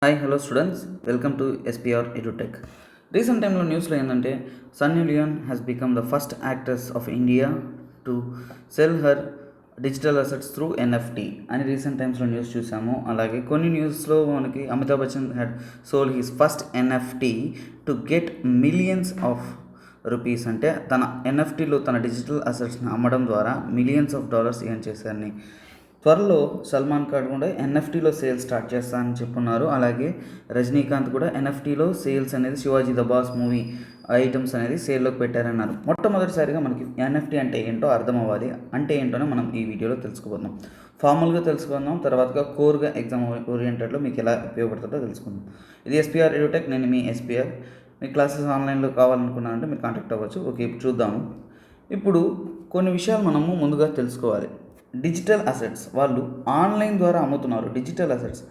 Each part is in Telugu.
Hi hello students, welcome to SPR edutech. Recent టైంలో న్యూస్లో ఏంటంటే Sunny Leone has become the first actress of India to sell her digital assets through NFT అని రీసెంట్ టైమ్స్లో న్యూస్ చూసాము. అలాగే కొన్ని న్యూస్లో మనకి Amitabh Bachchan had sold his first NFT to get millions of rupees. అంటే తన NFTలో తన డిజిటల్ అసెట్స్ని అమ్మడం ద్వారా మిలియన్స్ ఆఫ్ డాలర్స్ ఎర్న్ చేశారని. త్వరలో సల్మాన్ ఖాన్ కూడా NFTలో సేల్స్ స్టార్ట్ చేస్తానని చెప్పున్నారు. అలాగే రజనీకాంత్ కూడా NFTలో సేల్స్ అనేది Shivaji the boss movie items అనేది సేల్లోకి పెట్టారన్నారు. మొట్టమొదటిసారిగా మనకి NFT అంటే ఏంటో అర్థం అవ్వాలి. అంటే ఏంటోనే మనం ఈ వీడియోలో తెలుసుకుపోతున్నాం. ఫార్మల్గా తెలుసుకుందాం, తర్వాతగా కోర్గా ఎగ్జామ్ ఓరియంటెడ్లో మీకు ఎలా ఉపయోగపడుతుందో తెలుసుకుందాం. ఇది SPR edutech, నేను మీ SPR. మీ క్లాసెస్ ఆన్లైన్లో కావాలనుకున్నారంటే మీరు కాంటాక్ట్ అవ్వచ్చు. ఓకే, చూద్దాము. ఇప్పుడు కొన్ని విషయాలు మనము ముందుగా తెలుసుకోవాలి. డిజిటల్ అసెట్స్ వాళ్ళు ఆన్లైన్ ద్వారా అమ్ముతున్నారు. డిజిటల్ అసెట్స్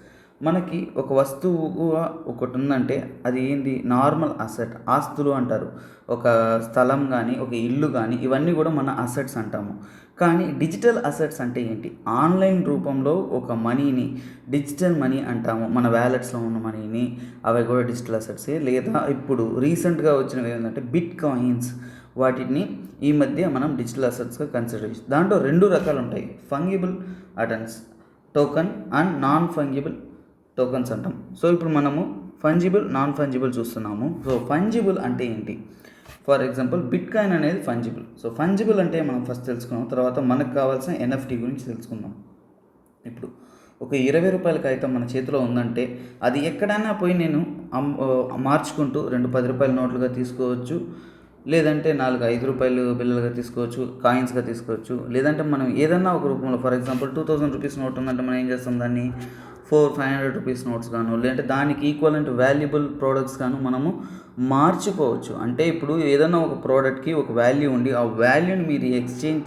మనకి ఒక వస్తువు ఒకటి ఉందంటే అది ఏంది, నార్మల్ అసెట్, ఆస్తులు అంటారు. ఒక స్థలం కానీ ఒక ఇల్లు కానీ ఇవన్నీ కూడా మన అసెట్స్ అంటాము. కానీ డిజిటల్ అసెట్స్ అంటే ఏంటి? ఆన్లైన్ రూపంలో ఒక మనీని డిజిటల్ మనీ అంటాము. మన వ్యాలెట్స్లో ఉన్న మనీని, అవి కూడా డిజిటల్ అసెట్సే. లేదా ఇప్పుడు రీసెంట్గా వచ్చినవి ఏంటంటే బిట్ కాయిన్స్, వాటిని ఈ మధ్య మనం డిజిటల్ అసెట్స్గా కన్సిడర్ చేస్తాం. దాంట్లో రెండు రకాలు ఉంటాయి, ఫంగిబుల్ అటెన్స్ టోకన్ అండ్ నాన్ ఫంగిబుల్ టోకన్స్ అంటాం. సో ఇప్పుడు మనము ఫంజిబుల్, నాన్ ఫంజిబుల్ చూస్తున్నాము. సో ఫంజిబుల్ అంటే ఏంటి? ఫర్ ఎగ్జాంపుల్ బిట్ కాయిన్ అనేది ఫంజిబుల్. సో ఫంజిబుల్ అంటే మనం ఫస్ట్ తెలుసుకున్నాం, తర్వాత మనకు కావాల్సిన NFT గురించి తెలుసుకుందాం. ఇప్పుడు ఒక 20 రూపాయల కాగితం మన చేతిలో ఉందంటే అది ఎక్కడైనా పోయి నేను మార్చుకుంటూ 2 10 రూపాయల నోట్లుగా తీసుకోవచ్చు, లేదంటే 4 5 రూపాయలు బిల్లులుగా తీసుకోవచ్చు, కాయిన్స్గా తీసుకోవచ్చు. లేదంటే మనం ఏదన్నా ఒక రూపంలో, ఫర్ ఎగ్జాంపుల్ 2000 రూపీస్ నోట్ ఉందంటే మనం ఏం చేస్తాం, దాన్ని 500 రూపీస్ నోట్స్ గాను, లేదంటే దానికి ఈక్వలెంట్ వాల్యుబుల్ ప్రోడక్ట్స్ గాను మనము మార్చుకోవచ్చు. అంటే ఇప్పుడు ఏదైనా ఒక ప్రోడక్ట్కి ఒక వాల్యూ ఉండి ఆ వాల్యూని మీరు ఎక్స్చేంజ్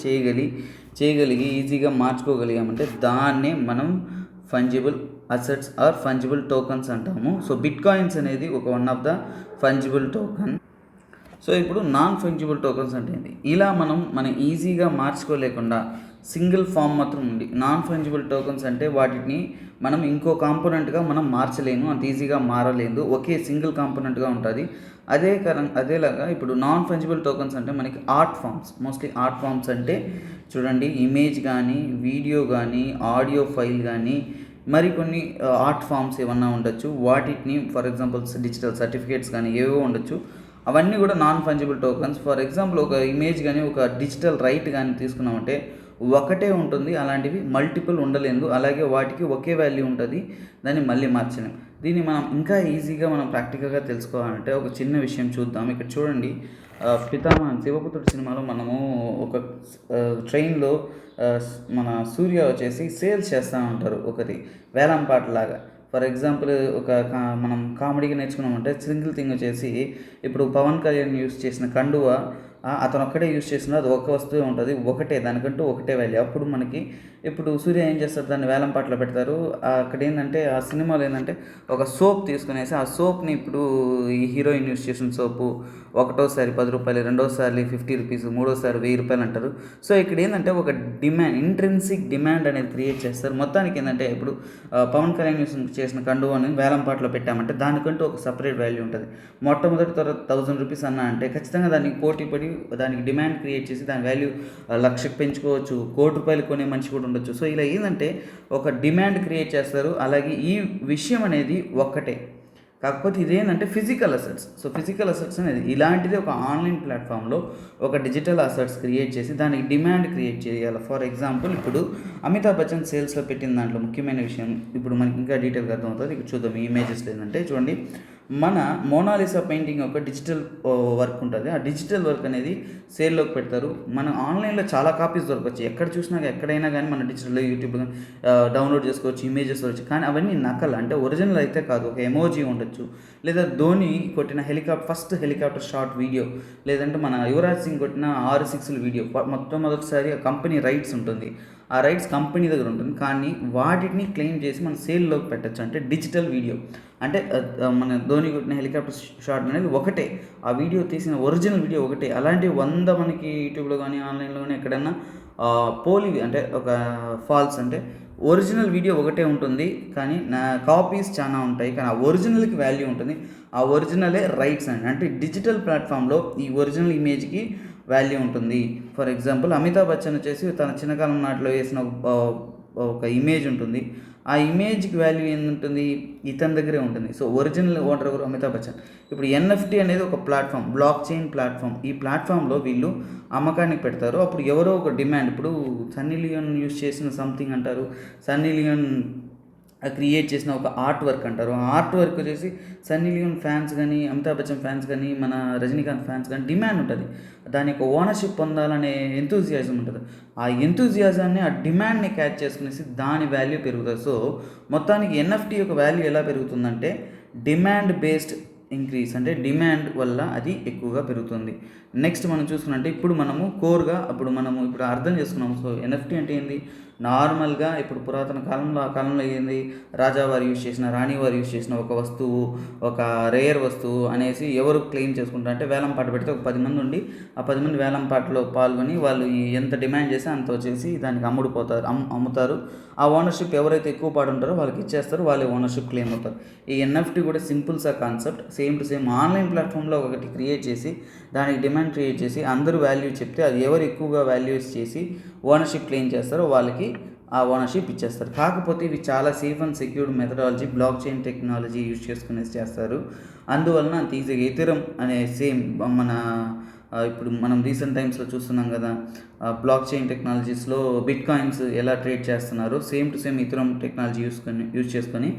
చేయగలిగి ఈజీగా మార్చుకోగలిగామంటే దాన్నే మనం fungible assets or fungible tokens అంటాము. సో బిట్ కాయిన్స్ అనేది ఒక one of the fungible token. So ఇప్పుడు నాన్ ఫంజిబుల్ టోకన్స్ అంటే ఏంటి? ఇలా మనం ఈజీగా మార్చుకోలేకుండా సింగిల్ ఫామ్ మాత్రం ఉంది. నాన్ ఫంజిబుల్ టోకన్స్ అంటే వాటిని మనం ఇంకో కాంపోనెంట్గా మనం మార్చలేము, అంత ఈజీగా మారలేదు, ఒకే సింగిల్ కాంపోనెంట్గా ఉంటుంది. అదేలాగా ఇప్పుడు నాన్ ఫంజిబుల్ టోకన్స్ అంటే మనకి art forms, mostly art forms అంటే చూడండి, ఇమేజ్ కానీ, వీడియో కానీ, ఆడియో ఫైల్ కానీ, మరికొన్ని ఆర్ట్ ఫామ్స్ ఏమన్నా ఉండొచ్చు. వాటిని ఫర్ ఎగ్జాంపుల్ డిజిటల్ సర్టిఫికేట్స్ కానీ ఏవో ఉండొచ్చు. అవన్నీ కూడా non fungible tokens. For example ఒక ఇమేజ్ కానీ ఒక డిజిటల్ రైట్ కానీ తీసుకున్నామంటే ఒకటే ఉంటుంది, అలాంటివి మల్టిపుల్ ఉండలేదు. అలాగే వాటికి ఒకే వాల్యూ ఉంటుంది, దాన్ని మళ్ళీ మార్చలేం. దీన్ని మనం ఇంకా ఈజీగా మనం ప్రాక్టికల్గా తెలుసుకోవాలంటే ఒక చిన్న విషయం చూద్దాం. ఇక్కడ చూడండి, పితామహన్ శివపుత్రుడు సినిమాలో మనము ఒక ట్రైన్లో మన సూర్య వచ్చేసి సేల్స్ చేస్తూ ఉంటారు, ఒకటి వేలం పాటలాగా. ఫర్ ఎగ్జాంపుల్ మనం కామెడీగా నేర్చుకున్నామంటే సింగిల్ థింగ్ వచ్చేసి, ఇప్పుడు పవన్ కళ్యాణ్ యూస్ చేసిన కండువ అతను ఒక్కడే యూస్ చేస్తున్నా, అది ఒక వస్తువే ఉంటుంది, ఒకటే, దానికంటూ ఒకటే వాల్యూ. అప్పుడు మనకి ఇప్పుడు సూర్య ఏం చేస్తారు, దాన్ని వేలం పాటలో పెడతారు. అక్కడ ఏంటంటే ఆ సినిమాలో ఏంటంటే ఒక సోప్ తీసుకునేసి ఆ సోప్ని ఇప్పుడు ఈ హీరోయిన్ యూస్ చేసిన సోపు ఒకటోసారి 10 రూపాయలు, రెండోసారి 50 రూపీస్, మూడోసారి 1000 రూపాయలు అంటారు. సో ఇక్కడ ఏంటంటే ఒక డిమాండ్, ఇంట్రెన్సిక్ డిమాండ్ అనేది క్రియేట్ చేస్తారు. మొత్తానికి ఏంటంటే ఇప్పుడు పవన్ కళ్యాణ్ యూస్ చేసిన కండువాని వేలం పాటలో పెట్టామంటే దానికంటూ ఒక సపరేట్ వాల్యూ ఉంటుంది. మొట్టమొదటి తర్వాత 1000 రూపీస్ అన్నా అంటే ఖచ్చితంగా దానికి పోటీ పడి దానికి డిమాండ్ క్రియేట్ చేసి దాని వాల్యూ 1,00,000కి పెంచుకోవచ్చు, 1 కోటి రూపాయలు కొనే మనిషి కూడా ఉండొచ్చు. సో ఇలా ఏంటంటే ఒక డిమాండ్ క్రియేట్ చేస్తారు. అలాగే ఈ విషయం అనేది ఒక్కటే, కాకపోతే ఇదేంటంటే physical assets. So physical assets అనేది ఇలాంటిది ఒక ఆన్లైన్ ప్లాట్ఫామ్లో ఒక డిజిటల్ అసెట్స్ క్రియేట్ చేసి దానికి డిమాండ్ క్రియేట్ చేయాలి. ఫర్ ఎగ్జాంపుల్ ఇప్పుడు అమితాబ్ బచ్చన్ సేల్స్లో పెట్టిన దాంట్లో ముఖ్యమైన విషయం ఇప్పుడు మనకి ఇంకా డీటెయిల్గా అర్థమవుతుంది. ఇక్కడ చూద్దాం. ఈ ఇమేజెస్ ఏంటంటే చూడండి, మన మోనాలిసా పెయింటింగ్ ఒక డిజిటల్ వర్క్ ఉంటుంది. ఆ డిజిటల్ వర్క్ అనేది సేల్లోకి పెడతారు. మనం ఆన్లైన్లో చాలా కాపీస్ దొరకవచ్చు, ఎక్కడ చూసినా ఎక్కడైనా కానీ మన డిజిటల్లో యూట్యూబ్లో డౌన్లోడ్ చేసుకోవచ్చు, ఇమేజెస్ దొరకచ్చు. కానీ అవన్నీ నకల్, అంటే ఒరిజినల్ అయితే కాదు. ఒక ఎమోజీ ఉండొచ్చు, లేదా ధోని కొట్టిన ఫస్ట్ హెలికాప్టర్ షాట్ వీడియో, లేదంటే మన యువరాజ్ సింగ్ కొట్టిన 6 వీడియో, మొట్టమొదటిసారి కంపెనీ రైట్స్ ఉంటుంది. ఆ రైట్స్ కంపెనీ దగ్గర ఉంటుంది, కానీ వాటిని క్లెయిమ్ చేసి మన సేల్లోకి పెట్టచ్చు. అంటే డిజిటల్ వీడియో అంటే మన ధోని కొట్టిన హెలికాప్టర్ షాట్ అనేది ఒకటే, ఆ వీడియో తీసిన ఒరిజినల్ వీడియో ఒకటే. అలాంటి 100 మనకి యూట్యూబ్లో కానీ ఆన్లైన్లో కానీ ఎక్కడైనా పోలివి, అంటే ఒక ఫాల్స్, అంటే ఒరిజినల్ వీడియో ఒకటే ఉంటుంది, కానీ నా కాపీస్ చాలా ఉంటాయి, కానీ ఆ ఒరిజినల్కి వాల్యూ ఉంటుంది. ఆ ఒరిజినలే రైట్స్ అండి. అంటే డిజిటల్ ప్లాట్ఫామ్లో ఈ ఒరిజినల్ ఇమేజ్కి వాల్యూ ఉంటుంది. ఫర్ ఎగ్జాంపుల్ అమితాబ్ బచ్చన్ వచ్చేసి తన చిన్నకాలం నాటిలో వేసిన ఒక ఇమేజ్ ఉంటుంది. ఆ ఇమేజ్కి వాల్యూ ఏంటుంటుంది, ఇతని దగ్గరే ఉంటుంది. సో ఒరిజినల్ ఓనర్ ఎవరు, అమితాబ్ బచ్చన్. ఇప్పుడు ఎన్ఎఫ్టీ అనేది ఒక ప్లాట్ఫామ్, బ్లాక్ చైన్ ప్లాట్ఫామ్. ఈ ప్లాట్ఫామ్లో వీళ్ళు అమ్మకానికి పెడతారు. అప్పుడు ఎవరో ఒక డిమాండ్, ఇప్పుడు సన్నీ లియోన్ యూజ్ చేసిన సంథింగ్ అంటారు, సన్నీ లియోన్ క్రియేట్ చేసిన ఒక ఆర్ట్ వర్క్ అంటారు. ఆ ఆర్ట్ వర్క్ వచ్చేసి సన్నీ లియోన్ ఫ్యాన్స్ కానీ, అమితాబ్ బచ్చన్ ఫ్యాన్స్ కానీ, మన రజనీకాంత్ ఫ్యాన్స్ కానీ డిమాండ్ ఉంటుంది. దాని యొక్క ఓనర్షిప్ పొందాలనే ఎంతూజియాజం ఉంటుంది. ఆ ఎంతూజియాజాన్ని, ఆ డిమాండ్ని క్యాచ్ చేసుకునేసి దాని వాల్యూ పెరుగుతుంది. సో మొత్తానికి ఎన్ఎఫ్టీ యొక్క వాల్యూ ఎలా పెరుగుతుందంటే డిమాండ్ బేస్డ్ ఇంక్రీజ్, అంటే డిమాండ్ వల్ల అది ఎక్కువగా పెరుగుతుంది. నెక్స్ట్ మనం చూసుకున్నట్టే ఇప్పుడు మనము కోర్గా ఇప్పుడు అర్థం చేసుకున్నాము. సో ఎన్ఎఫ్టీ అంటే ఏంది, నార్మల్గా ఇప్పుడు పురాతన కాలంలో ఏంది, రాజావారు యూజ్ చేసిన, రాణివారు యూజ్ చేసిన ఒక వస్తువు, ఒక రేర్ వస్తువు అనేసి ఎవరు క్లెయిమ్ చేసుకుంటారు అంటే వేలం పాట పెడితే ఒక 10 మంది ఉండి ఆ 10 మంది వేలం పాటలో పాల్గొని వాళ్ళు ఎంత డిమాండ్ చేస్తే అంత వచ్చేసి దానికి అమ్ముతారు. ఆ ఓనర్షిప్ ఎవరైతే ఎక్కువ పాడుంటారో వాళ్ళకి ఇచ్చేస్తారు, వాళ్ళే ఓనర్షిప్ క్లెయిమ్ అవుతారు. ఈ ఎన్ఎఫ్టీ కూడా సింపుల్స్ ఆ concept, same to same online ప్లాట్ఫామ్లో ఒకటి క్రియేట్ చేసి దానికి డిమాండ్ క్రియేట్ చేసి అందరూ వాల్యూ చెప్తే అది ఎవరు ఎక్కువగా వాల్యూస్ చేసి ఓనర్షిప్ క్లెయిమ్ చేస్తారో వాళ్ళకి ఆ ఓనర్షిప్ ఇచ్చేస్తారు. కాకపోతే ఇవి చాలా safe and secured methodology, blockchain technology use చేసుకునేసి చేస్తారు. అందువలన అంత ఈజీగా ఎథెరియం అనే సేమ్ మన ఇప్పుడు మనం రీసెంట్ టైమ్స్లో చూస్తున్నాం కదా, బ్లాక్ చైన్ టెక్నాలజీస్లో బిట్ కాయిన్స్ ఎలా ట్రేడ్ చేస్తున్నారు, same to same Ethereum technology use చేసుకొని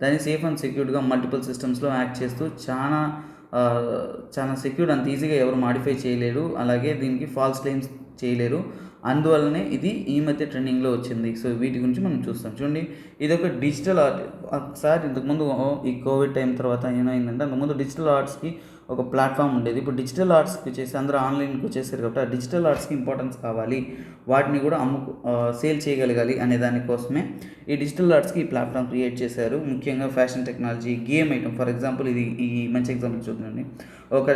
దాన్ని సేఫ్ అండ్ సెక్యూర్డ్గా మల్టిపుల్ సిస్టమ్స్లో యాక్ట్ చేస్తూ చాలా సెక్యూర్డ్, అంత ఈజీగా ఎవరు మాడిఫై చేయలేరు, అలాగే దీనికి ఫాల్స్ క్లెయిమ్స్ చేయలేరు. అందువల్లనే ఇది ఈ మధ్య ట్రెండింగ్లో వచ్చింది. సో వీటి గురించి మనం చూస్తాం. చూడండి, ఇది ఒక డిజిటల్ ఆర్ట్. ఒకసారి ఇంతకుముందు ఈ కోవిడ్ టైం తర్వాత ఏమైందంటే, అంతకుముందు డిజిటల్ ఆర్ట్స్కి ఒక ప్లాట్ఫామ్ ఉండేది. ఇప్పుడు డిజిటల్ ఆర్ట్స్కి వచ్చేసి అందరూ ఆన్లైన్కి వచ్చేసారు కాబట్టి ఆ డిజిటల్ ఆర్ట్స్కి ఇంపార్టెన్స్ కావాలి, వాటిని కూడా సేల్ చేయగలగాలి అనే దానికోసమే ఈ డిజిటల్ ఆర్ట్స్కి ఈ ప్లాట్ఫామ్ క్రియేట్ చేశారు. ముఖ్యంగా fashion technology, game item. For example ఈ మంచి ఎగ్జాంపుల్ చూడండి, ఒక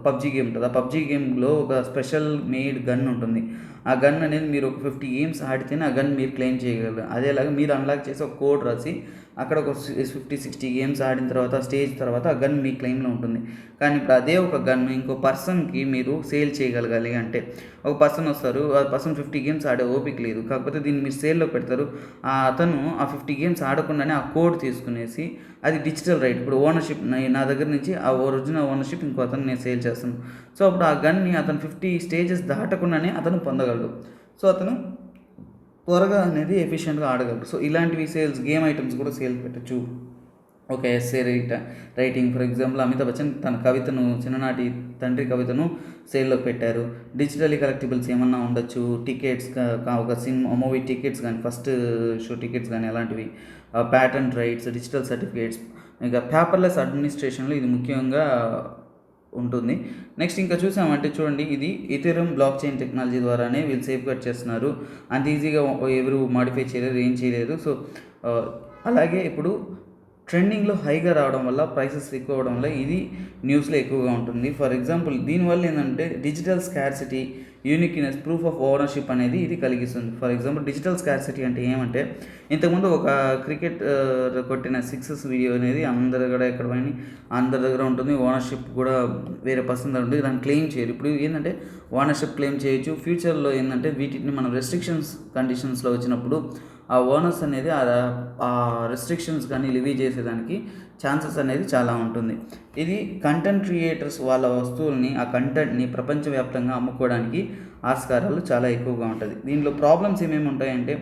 పబ్జీ గేమ్ ఉంటుంది. ఆ పబ్జీ గేమ్లో ఒక స్పెషల్ మేడ్ గన్ ఉంటుంది. ఆ గన్ అనేది మీరు ఒక 50 గేమ్స్ ఆడితేనే ఆ గన్ మీరు క్లెయిమ్ చేయగలరు. అదేలాగా మీరు అన్లాక్ చేసి ఒక కోడ్ రాసి అక్కడ ఒక 50-60 గేమ్స్ ఆడిన తర్వాత స్టేజ్ తర్వాత ఆ గన్ మీ క్లెయిమ్లో ఉంటుంది. కానీ ఇప్పుడు అదే ఒక గన్ ఇంకో పర్సన్కి మీరు సేల్ చేయగలగాలి అంటే, ఒక పర్సన్ వస్తారు, ఆ పర్సన్ 50 గేమ్స్ ఆడే ఓపిక లేదు, కాకపోతే దీన్ని మీరు సేల్లో పెడతారు. అతను ఆ 50 గేమ్స్ ఆడకుండానే ఆ కోడ్ తీసుకునేసి అది డిజిటల్ రైట్. ఇప్పుడు ఓనర్షిప్ నా దగ్గర నుంచి ఆ ఒరిజినల్ ఓనర్షిప్ ఇంకో అతను నేను సేల్ చేస్తాను. సో అప్పుడు ఆ గన్ని అతను 50 స్టేజెస్ దాటకుండానే అతను పొందగలడు. సో అతను త్వరగా అనేది ఎఫిషియెంట్గా ఆడగలరు. సో ఇలాంటివి సేల్స్, గేమ్ ఐటమ్స్ కూడా సేల్ పెట్టచ్చు. ఒక essay writing. For example Amitabh Bachchan తన కవితను, చిన్ననాటి తండ్రి కవితను సేల్లో పెట్టారు. డిజిటలీ కలెక్టిబుల్స్ ఏమన్నా ఉండొచ్చు, టికెట్స్, ఒక మూవీ టికెట్స్ కానీ, ఫస్ట్ షో టికెట్స్ కానీ అలాంటివి, ప్యాటర్న్ రైట్స్, డిజిటల్ సర్టిఫికేట్స్, ఇంకా పేపర్లెస్ అడ్మినిస్ట్రేషన్లో ఇది ముఖ్యంగా ఉంటుంది. నెక్స్ట్ ఇంకా చూసామంటే చూడండి, ఇది ఎథెరియం బ్లాక్ చైన్ టెక్నాలజీ ద్వారానే వీళ్ళు సేఫ్ గార్డ్ చేస్తున్నారు. అంత ఈజీగా ఎవరు మాడిఫై చేయలేరు, ఏం చేయలేరు. సో అలాగే ఇప్పుడు ట్రెండింగ్లో హైగా రావడం వల్ల, ప్రైసెస్ ఎక్కువ అవడం వల్ల ఇది న్యూస్లో ఎక్కువగా ఉంటుంది. ఫర్ ఎగ్జాంపుల్ దీనివల్ల ఏంటంటే digital scarcity, uniqueness, proof of ownership అనేది ఇది కలిగిస్తుంది. ఫర్ ఎగ్జాంపుల్ డిజిటల్ స్కార్సిటీ అంటే ఏమంటే, ఇంతకుముందు ఒక క్రికెట్ కొట్టిన 6 వీడియో అనేది అందరి దగ్గర ఉంటుంది. ఓనర్షిప్ కూడా వేరే పర్సన్ దగ్గర ఉంటుంది, దాన్ని క్లెయిమ్ చేయరు. ఇప్పుడు ఏంటంటే ఓనర్షిప్ క్లెయిమ్ చేయొచ్చు. ఫ్యూచర్లో ఏంటంటే వీటిని మనం రెస్ట్రిక్షన్స్ కండిషన్స్లో వచ్చినప్పుడు ఆ ఓనర్స్ అనేది ఆ రెస్ట్రిక్షన్స్ కానీ లివీ చేసేదానికి ఛాన్సెస్ అనేది చాలా ఉంటుంది. ఇది కంటెంట్ క్రియేటర్స్ వాళ్ళ వస్తువుల్ని, ఆ కంటెంట్ని ప్రపంచవ్యాప్తంగా అమ్ముకోవడానికి ఆస్కారాలు చాలా ఎక్కువగా ఉంటుంది. దీంట్లో ప్రాబ్లమ్స్ ఏమేమి ఉంటాయంటే,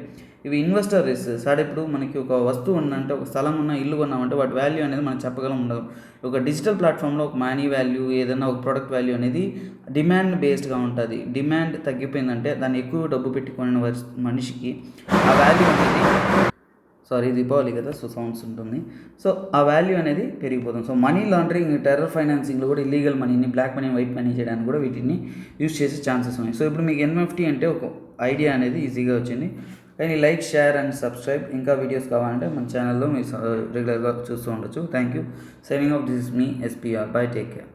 ఇవి ఇన్వెస్టర్ రిస్క్. సార్ ఇప్పుడు మనకి ఒక వస్తువు ఉందంటే, ఒక స్థలం ఉన్న ఇల్లు కొన్నామంటే వాటి వాల్యూ అనేది మనం చెప్పగలం ఉండదు. ఒక డిజిటల్ ప్లాట్ఫామ్లో ఒక మనీ వాల్యూ, ఏదైనా ఒక ప్రోడక్ట్ వాల్యూ అనేది డిమాండ్ బేస్డ్గా ఉంటుంది. డిమాండ్ తగ్గిపోయిందంటే దాన్ని ఎక్కువ డబ్బు పెట్టుకునే మనిషికి ఆ వాల్యూ అనేది, దీపావళి కదా, సో సౌండ్స్ ఉంటుంది. సో ఆ వాల్యూ అనేది పెరిగిపోతుంది. సో మనీ లాండరింగ్, టెర్రర్ ఫైనాన్సింగ్లో కూడా ఇల్లీగల్ మనీని, బ్లాక్ మనీ, వైట్ మనీ చేయడానికి కూడా వీటిని యూజ్ చేసే ఛాన్సెస్ ఉన్నాయి. సో ఇప్పుడు మీకు ఎన్ఎఫ్టీ అంటే ఒక ఐడియా అనేది ఈజీగా వచ్చింది. కానీ లైక్, షేర్ అండ్ సబ్స్క్రైబ్. ఇంకా వీడియోస్ కావాలంటే మన ఛానల్లో మీరు రెగ్యులర్గా చూస్తూ ఉండొచ్చు. Thank you. Signing off, this is me SPR. By, take care.